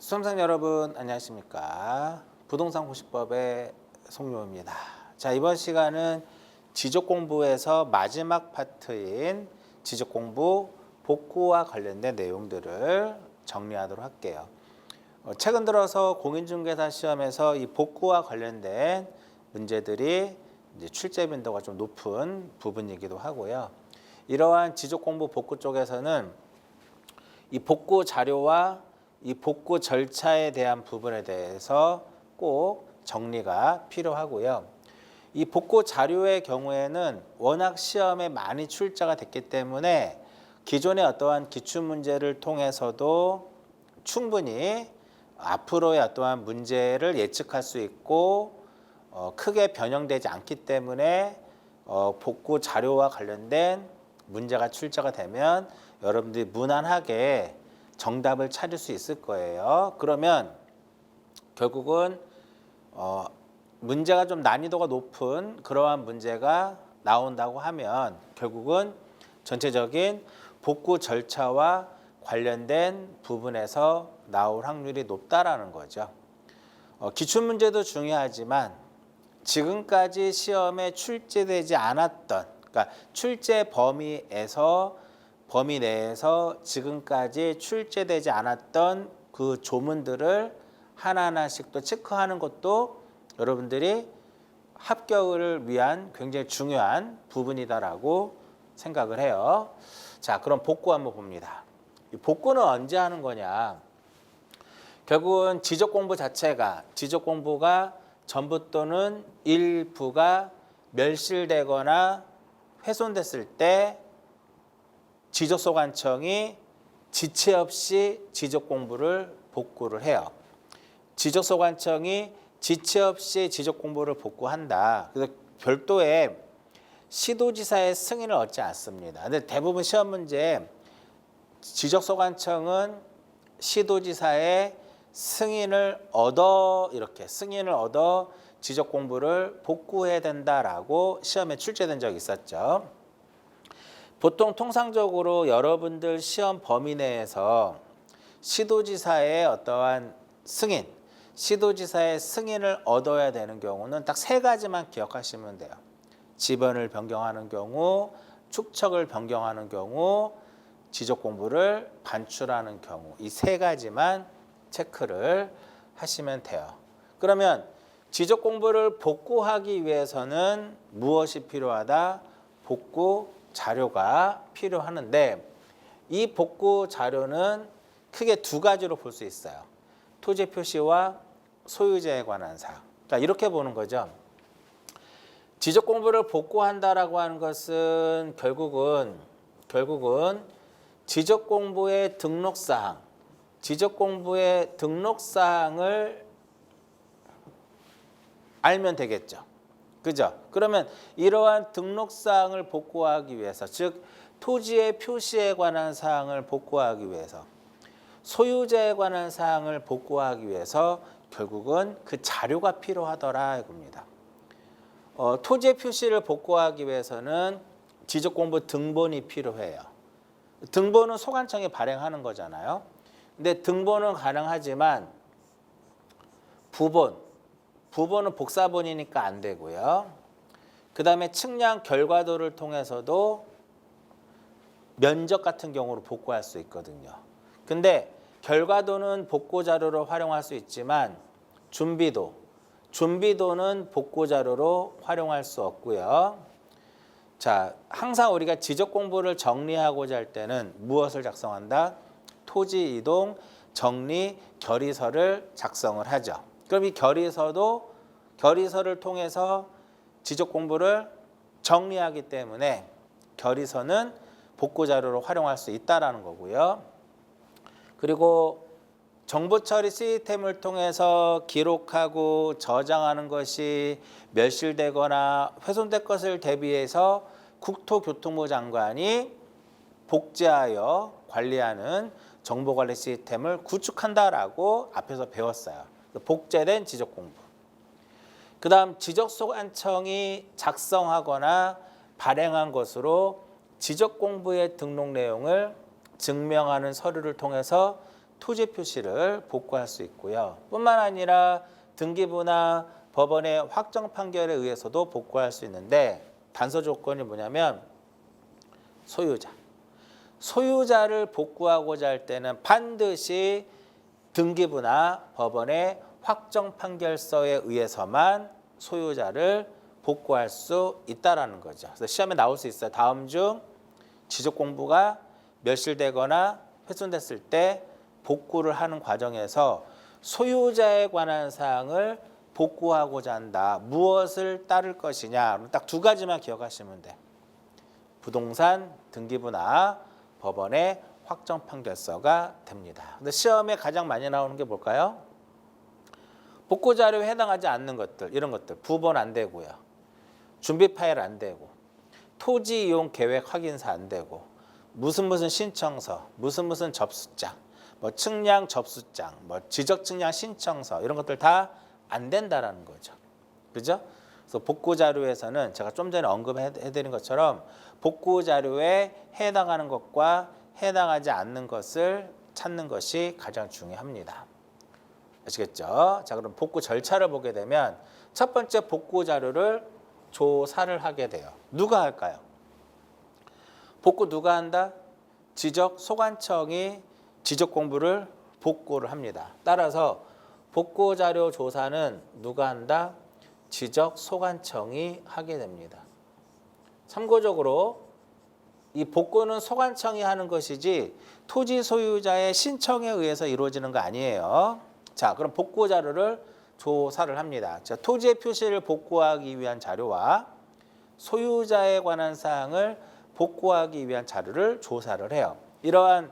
수험생 여러분 안녕하십니까. 부동산 공시법의 송료입니다. 자, 이번 시간은 지적공부에서 마지막 파트인 지적공부 복구와 관련된 내용들을 정리하도록 할게요. 최근 들어서 공인중개사 시험에서 이 복구와 관련된 문제들이 이제 출제 빈도가 좀 높은 부분이기도 하고요. 이러한 지적공부 복구 쪽에서는 이 복구 자료와 이 복구 절차에 대한 부분에 대해서 꼭 정리가 필요하고요. 이 복구 자료의 경우에는 워낙 시험에 많이 출제가 됐기 때문에 기존의 어떠한 기출문제를 통해서도 충분히 앞으로의 어떠한 문제를 예측할 수 있고 크게 변형되지 않기 때문에 복구 자료와 관련된 문제가 출제가 되면 여러분들이 무난하게 정답을 찾을 수 있을 거예요. 그러면 결국은 문제가 좀 난이도가 높은 그러한 문제가 나온다고 하면 결국은 전체적인 복구 절차와 관련된 부분에서 나올 확률이 높다라는 거죠. 기출문제도 중요하지만 지금까지 시험에 출제되지 않았던, 그러니까 출제 범위 내에서 지금까지 출제되지 않았던 그 조문들을 하나하나씩 또 체크하는 것도 여러분들이 합격을 위한 굉장히 중요한 부분이다라고 생각을 해요. 자, 그럼 복구 한번 봅니다. 이 복구는 언제 하는 거냐? 결국은 지적공부가 전부 또는 일부가 멸실되거나 훼손됐을 때 지적소관청이 지체 없이 지적공부를 복구를 해요. 지적소관청이 지체 없이 지적공부를 복구한다. 그래서 별도의 시도지사의 승인을 얻지 않습니다. 근데 대부분 시험 문제에 지적소관청은 시도지사의 승인을 얻어 지적공부를 복구해야 된다라고 시험에 출제된 적이 있었죠. 보통 통상적으로 여러분들 시험 범위 내에서 시도지사의 어떠한 시도지사의 승인을 얻어야 되는 경우는 딱 세 가지만 기억하시면 돼요. 지번을 변경하는 경우, 축척을 변경하는 경우, 지적공부를 반출하는 경우, 이 세 가지만 체크를 하시면 돼요. 그러면 지적공부를 복구하기 위해서는 무엇이 필요하다? 복구 자료가 필요하는데 이 복구 자료는 크게 두 가지로 볼 수 있어요. 토지 표시와 소유자에 관한 사항. 자, 이렇게 보는 거죠. 지적공부를 복구한다라고 하는 것은 결국은 지적공부의 등록사항을 알면 되겠죠. 그죠? 그러면 이러한 등록사항을 복구하기 위해서, 즉 토지의 표시에 관한 사항을 복구하기 위해서, 소유자에 관한 사항을 복구하기 위해서 결국은 그 자료가 필요하더라 이겁니다. 토지의 표시를 복구하기 위해서는 지적공부 등본이 필요해요. 등본은 소관청이 발행하는 거잖아요. 근데 등본은 가능하지만 부본은 복사본이니까 안 되고요. 그 다음에 측량 결과도를 통해서도 면적 같은 경우로 복구할 수 있거든요. 근데 결과도는 복구 자료로 활용할 수 있지만 준비도는 복구 자료로 활용할 수 없고요. 자, 항상 우리가 지적 공부를 정리하고자 할 때는 무엇을 작성한다? 토지 이동 정리 결의서를 작성을 하죠. 그럼 이 결의서를 통해서 지적 공부를 정리하기 때문에 결의서는 복구 자료로 활용할 수 있다라는 거고요. 그리고 정보 처리 시스템을 통해서 기록하고 저장하는 것이 멸실되거나 훼손될 것을 대비해서 국토교통부 장관이 복제하여 관리하는 정보관리 시스템을 구축한다라고 앞에서 배웠어요. 복제된 지적공부. 그 다음 지적소관청이 작성하거나 발행한 것으로 지적공부의 등록 내용을 증명하는 서류를 통해서 토지 표시를 복구할 수 있고요. 뿐만 아니라 등기부나 법원의 확정 판결에 의해서도 복구할 수 있는데 단서 조건이 뭐냐면 소유자. 소유자를 복구하고자 할 때는 반드시 등기부나 법원의 확정 판결서에 의해서만 소유자를 복구할 수 있다라는 거죠. 그래서 시험에 나올 수 있어요. 다음 중 지적 공부가 멸실되거나 훼손됐을 때 복구를 하는 과정에서 소유자에 관한 사항을 복구하고자 한다. 무엇을 따를 것이냐. 딱 두 가지만 기억하시면 돼. 부동산 등기부나 법원의 확정 판결서가 됩니다. 근데 시험에 가장 많이 나오는 게 뭘까요? 복구 자료에 해당하지 않는 것들, 이런 것들. 부본 안 되고요. 준비 파일 안 되고, 토지 이용 계획 확인서 안 되고, 무슨 신청서, 무슨 접수장, 뭐 측량 접수장, 뭐 지적 측량 신청서 이런 것들 다 안 된다라는 거죠. 그죠? 그래서 복구 자료에서는 제가 좀 전에 언급해드린 것처럼 복구 자료에 해당하는 것과 해당하지 않는 것을 찾는 것이 가장 중요합니다. 아시겠죠? 자, 그럼 복구 절차를 보게 되면 첫 번째 복구 자료를 조사를 하게 돼요. 누가 할까요? 복구 누가 한다? 지적 소관청이 지적 공부를 복구를 합니다. 따라서 복구 자료 조사는 누가 한다? 지적 소관청이 하게 됩니다. 참고적으로 이 복구는 소관청이 하는 것이지 토지 소유자의 신청에 의해서 이루어지는 거 아니에요. 자, 그럼 복구 자료를 조사를 합니다. 자, 토지의 표시를 복구하기 위한 자료와 소유자에 관한 사항을 복구하기 위한 자료를 조사를 해요. 이러한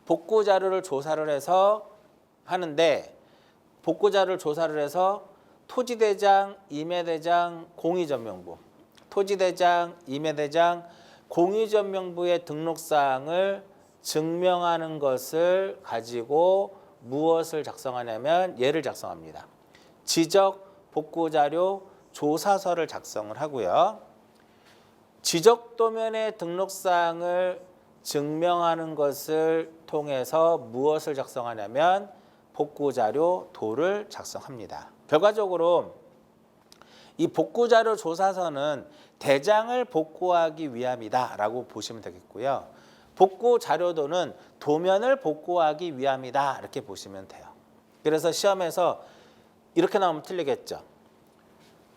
복구 자료를 조사를 해서 하는데 복구 자료를 조사를 해서 토지대장, 임야대장, 공유전명부, 토지대장, 임야대장, 공유전명부의 등록사항을 증명하는 것을 가지고 무엇을 작성하냐면 얘를 작성합니다. 지적 복구자료 조사서를 작성을 하고요. 지적도면의 등록사항을 증명하는 것을 통해서 무엇을 작성하냐면 복구자료 도를 작성합니다. 결과적으로 이 복구자료 조사서는 대장을 복구하기 위함이다라고 보시면 되겠고요. 복구자료도는 도면을 복구하기 위함이다 이렇게 보시면 돼요. 그래서 시험에서 이렇게 나오면 틀리겠죠.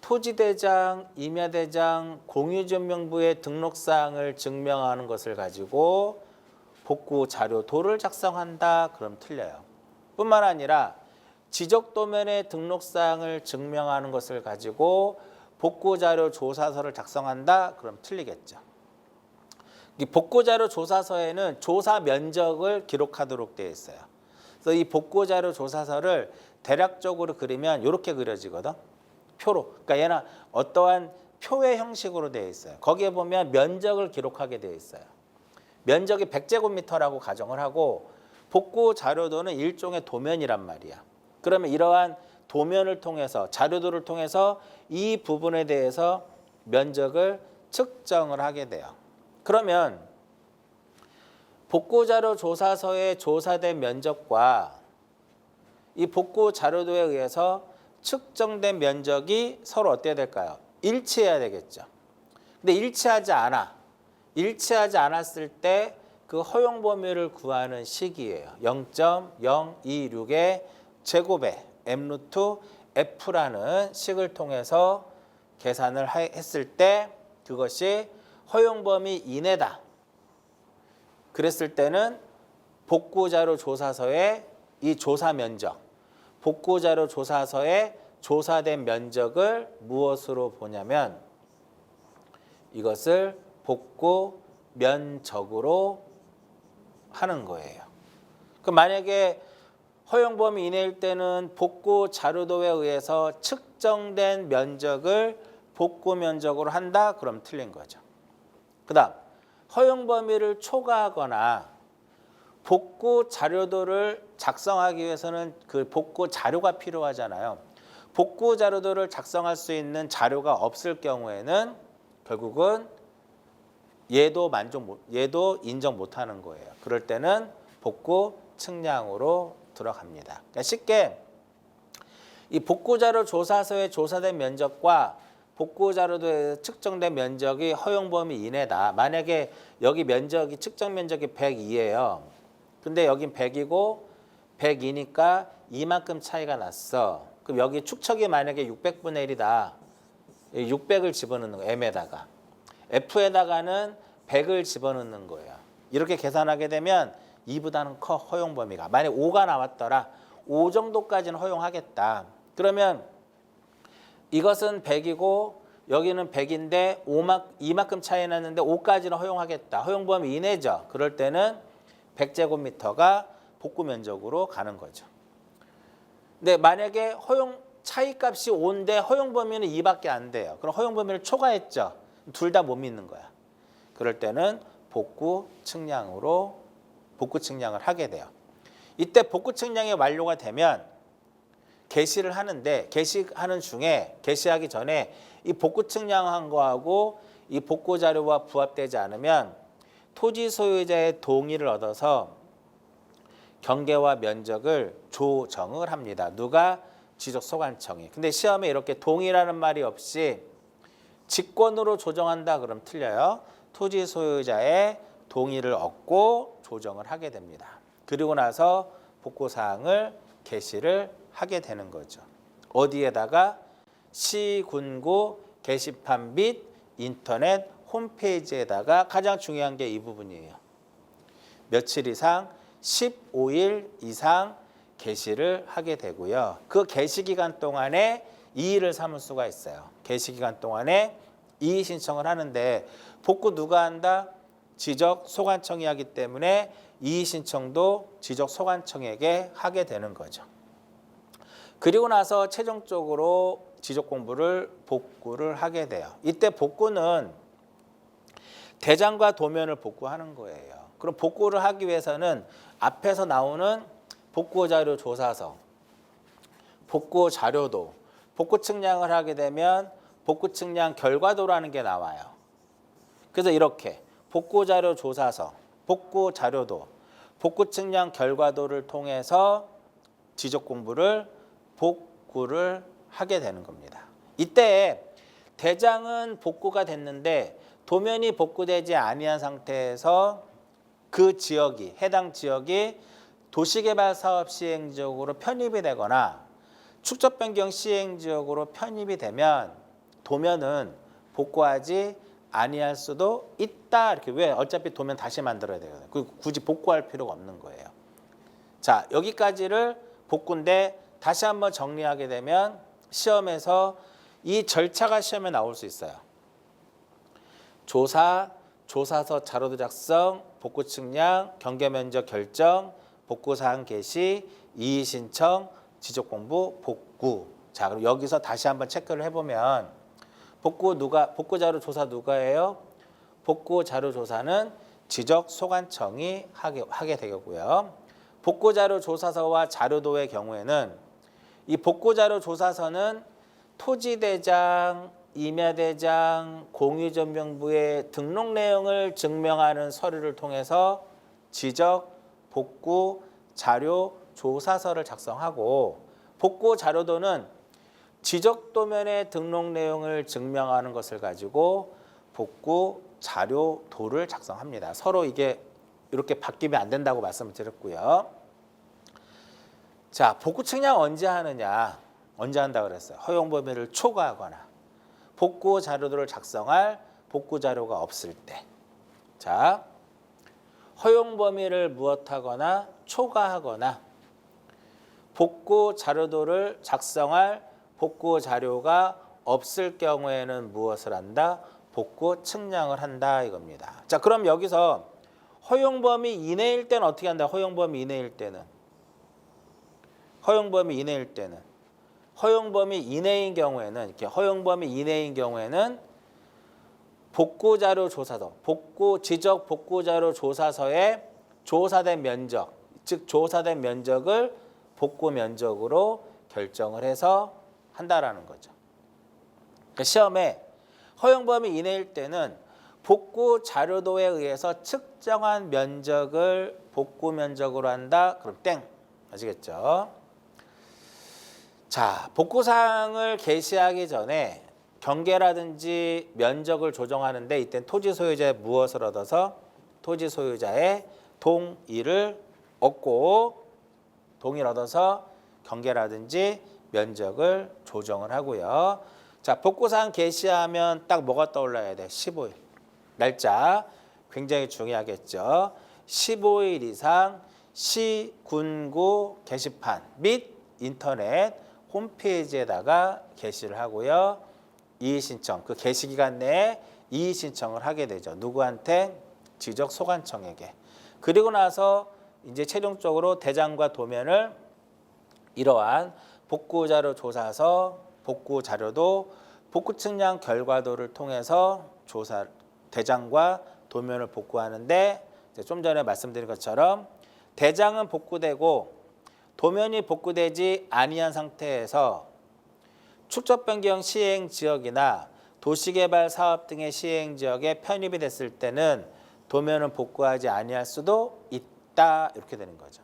토지대장, 임야대장, 공유전명부의 등록사항을 증명하는 것을 가지고 복구자료도를 작성한다. 그럼 틀려요. 뿐만 아니라 지적도면의 등록사항을 증명하는 것을 가지고 복구자료 조사서를 작성한다. 그럼 틀리겠죠. 이 복구자료 조사서에는 조사 면적을 기록하도록 되어 있어요. 그래서 이 복구자료 조사서를 대략적으로 그리면 이렇게 그려지거든. 표로. 그러니까 얘는 어떠한 표의 형식으로 되어 있어요. 거기에 보면 면적을 기록하게 되어 있어요. 면적이 100제곱미터라고 가정을 하고 복구 자료도는 일종의 도면이란 말이야. 그러면 이러한 도면을 통해서 자료도를 통해서 이 부분에 대해서 면적을 측정을 하게 돼요. 그러면 복구 자료 조사서에 조사된 면적과 이 복구 자료도에 의해서 측정된 면적이 서로 어때야 될까요? 일치해야 되겠죠. 근데 일치하지 않았을 때 그 허용 범위를 구하는 식이에요. 0.026의 제곱에 m 루트 f라는 식을 통해서 계산을 했을 때 그것이 허용 범위 이내다. 그랬을 때는 복구자료 조사서의 이 조사 면적, 복구자료 조사서에 조사된 면적을 무엇으로 보냐면 이것을 복구 면적으로 하는 거예요. 그럼 만약에 허용 범위 이내일 때는 복구 자료도에 의해서 측정된 면적을 복구 면적으로 한다. 그럼 틀린 거죠. 그다음 허용 범위를 초과하거나 복구 자료도를 작성하기 위해서는 그 복구 자료가 필요하잖아요. 복구 자료도를 작성할 수 있는 자료가 없을 경우에는 결국은 얘도 인정 못하는 거예요. 그럴 때는 복구 측량으로 들어갑니다. 그러니까 쉽게 이 복구자료 조사서에 조사된 면적과 복구자료도에 측정된 면적이 허용 범위 이내다. 만약에 여기 면적이 측정 면적이 102예요. 근데 여긴 100이고 102니까 이만큼 차이가 났어. 그럼 여기 축척이 만약에 600분의 1이다. 600을 집어넣는 거예요. M에다가. F에다가는 100을 집어넣는 거예요. 이렇게 계산하게 되면 2보다는 커 허용 범위가. 만약 5가 나왔더라. 5 정도까지는 허용하겠다. 그러면 이것은 100이고 여기는 100인데 이만큼 차이 났는데 5까지는 허용하겠다. 허용 범위 이내죠. 그럴 때는 100제곱미터가 복구 면적으로 가는 거죠. 근데 만약에 허용 차이값이 5인데 허용 범위는 2밖에 안 돼요. 그럼 허용 범위를 초과했죠. 둘 다 못 믿는 거야. 그럴 때는 복구 측량을 하게 돼요. 이때 복구 측량이 완료가 되면 개시를 하는데 개시하는 중에 개시하기 전에 이 복구 측량한 거하고 이 복구 자료와 부합되지 않으면 토지 소유자의 동의를 얻어서 경계와 면적을 조정을 합니다. 누가? 지적소관청이. 근데 시험에 이렇게 동의라는 말이 없이 직권으로 조정한다 그럼 틀려요. 토지 소유자의 동의를 얻고 조정을 하게 됩니다. 그리고 나서 복구 사항을 게시를 하게 되는 거죠. 어디에다가? 시군구 게시판 및 인터넷 홈페이지에다가. 가장 중요한 게 이 부분이에요. 며칠 이상 15일 이상 게시를 하게 되고요. 그 게시 기간 동안에 이의를 삼을 수가 있어요. 게시 기간 동안에 이의 신청을 하는데 복구 누가 한다? 지적소관청이 하기 때문에 이의 신청도 지적소관청에게 하게 되는 거죠. 그리고 나서 최종적으로 지적공부를 복구를 하게 돼요. 이때 복구는 대장과 도면을 복구하는 거예요. 그럼 복구를 하기 위해서는 앞에서 나오는 복구자료 조사서, 복구자료도, 복구 측량을 하게 되면 복구 측량 결과도라는 게 나와요. 그래서 이렇게 복구자료 조사서, 복구자료도, 복구 측량 결과도를 통해서 지적공부를 복구를 하게 되는 겁니다. 이때 대장은 복구가 됐는데 도면이 복구되지 아니한 상태에서 그 지역이, 해당 지역이 도시개발사업 시행지역으로 편입이 되거나 축적변경 시행지역으로 편입이 되면 도면은 복구하지 아니할 수도 있다. 이렇게. 왜? 어차피 도면 다시 만들어야 되거든요. 굳이 복구할 필요가 없는 거예요. 자, 여기까지를 복구인데 다시 한번 정리하게 되면 시험에서 이 절차가 시험에 나올 수 있어요. 조사, 조사서 자료도 작성, 복구 측량, 경계면적 결정, 복구사항 게시, 이의 신청, 지적공부, 복구. 자, 그럼 여기서 다시 한번 체크를 해보면 복구 자료 조사 누가 해요? 복구 자료 조사는 지적소관청이 하게 되겠고요. 복구 자료 조사서와 자료도의 경우에는 이 복구 자료 조사서는 토지대장, 임야대장, 공유전명부의 등록 내용을 증명하는 서류를 통해서 지적, 복구, 자료, 조사서를 작성하고 복구 자료도는 지적도면의 등록 내용을 증명하는 것을 가지고 복구 자료도를 작성합니다. 서로 이게 이렇게 바뀌면 안 된다고 말씀을 드렸고요. 자, 복구 측량 언제 하느냐? 언제 한다 그랬어요? 허용 범위를 초과하거나 복구 자료도를 작성할 복구 자료가 없을 때. 자, 허용 범위를 무엇하거나 초과하거나 복구 자료도를 작성할 복구 자료가 없을 경우에는 무엇을 한다? 복구 측량을 한다 이겁니다. 자, 그럼 여기서 허용 범위 이내일 때는 어떻게 한다? 허용 범위 이내일 때는. 허용 범위 이내일 때는. 허용 범위 이내인 경우에는 이렇게 허용 범위 이내인 경우에는 복구 자료 조사서, 지적 복구 자료 조사서에 조사된 면적, 즉 조사된 면적을 복구 면적으로 결정을 해서 한다라는 거죠. 그러니까 시험에 허용 범위 이내일 때는 복구 자료도에 의해서 측정한 면적을 복구 면적으로 한다. 그럼 땡. 아시겠죠? 자, 복구사항을 개시하기 전에 경계라든지 면적을 조정하는데 이때 토지 소유자의 무엇을 얻어서 토지 소유자의 동의를 얻고 동의를 얻어서 경계라든지 면적을 조정을 하고요. 자, 복구사항 개시하면 딱 뭐가 떠올라야 돼? 15일. 날짜 굉장히 중요하겠죠. 15일 이상 시, 군구 게시판 및 인터넷 홈페이지에다가 게시를 하고요. 이의신청, 그 게시기간 내에 이의신청을 하게 되죠. 누구한테? 지적소관청에게. 그리고 나서 이제 최종적으로 대장과 도면을 이러한 복구자료 조사서, 복구자료도 복구 측량 결과도를 통해서 조사, 대장과 도면을 복구하는데 좀 전에 말씀드린 것처럼 대장은 복구되고 도면이 복구되지 아니한 상태에서 축적 변경 시행 지역이나 도시개발 사업 등의 시행 지역에 편입이 됐을 때는 도면은 복구하지 아니할 수도 있다. 이렇게 되는 거죠.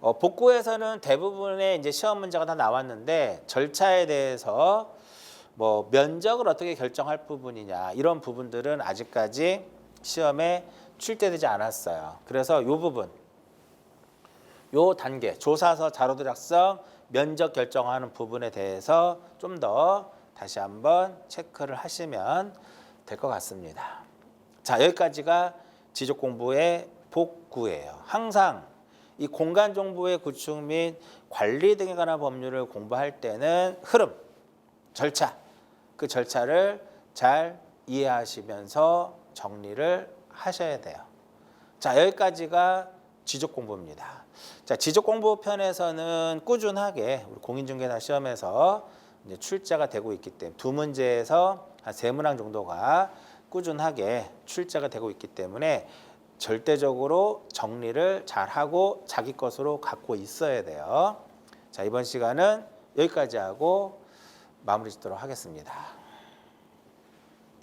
복구에서는 대부분의 이제 시험 문제가 다 나왔는데 절차에 대해서 뭐 면적을 어떻게 결정할 부분이냐 이런 부분들은 아직까지 시험에 출제되지 않았어요. 그래서 이 부분, 요 단계 조사서 자료도 작성, 면적 결정하는 부분에 대해서 좀 더 다시 한번 체크를 하시면 될 것 같습니다. 자, 여기까지가 지적 공부의 복구예요. 항상 이 공간 정보의 구축 및 관리 등에 관한 법률을 공부할 때는 흐름, 절차, 그 절차를 잘 이해하시면서 정리를 하셔야 돼요. 자, 여기까지가 지적 공부입니다. 자, 지적 공부 편에서는 꾸준하게 우리 공인중개사 시험에서 이제 출제가 되고 있기 때문에 두 문제에서 한 세 문항 정도가 꾸준하게 출제가 되고 있기 때문에 절대적으로 정리를 잘하고 자기 것으로 갖고 있어야 돼요. 자, 이번 시간은 여기까지 하고 마무리 짓도록 하겠습니다.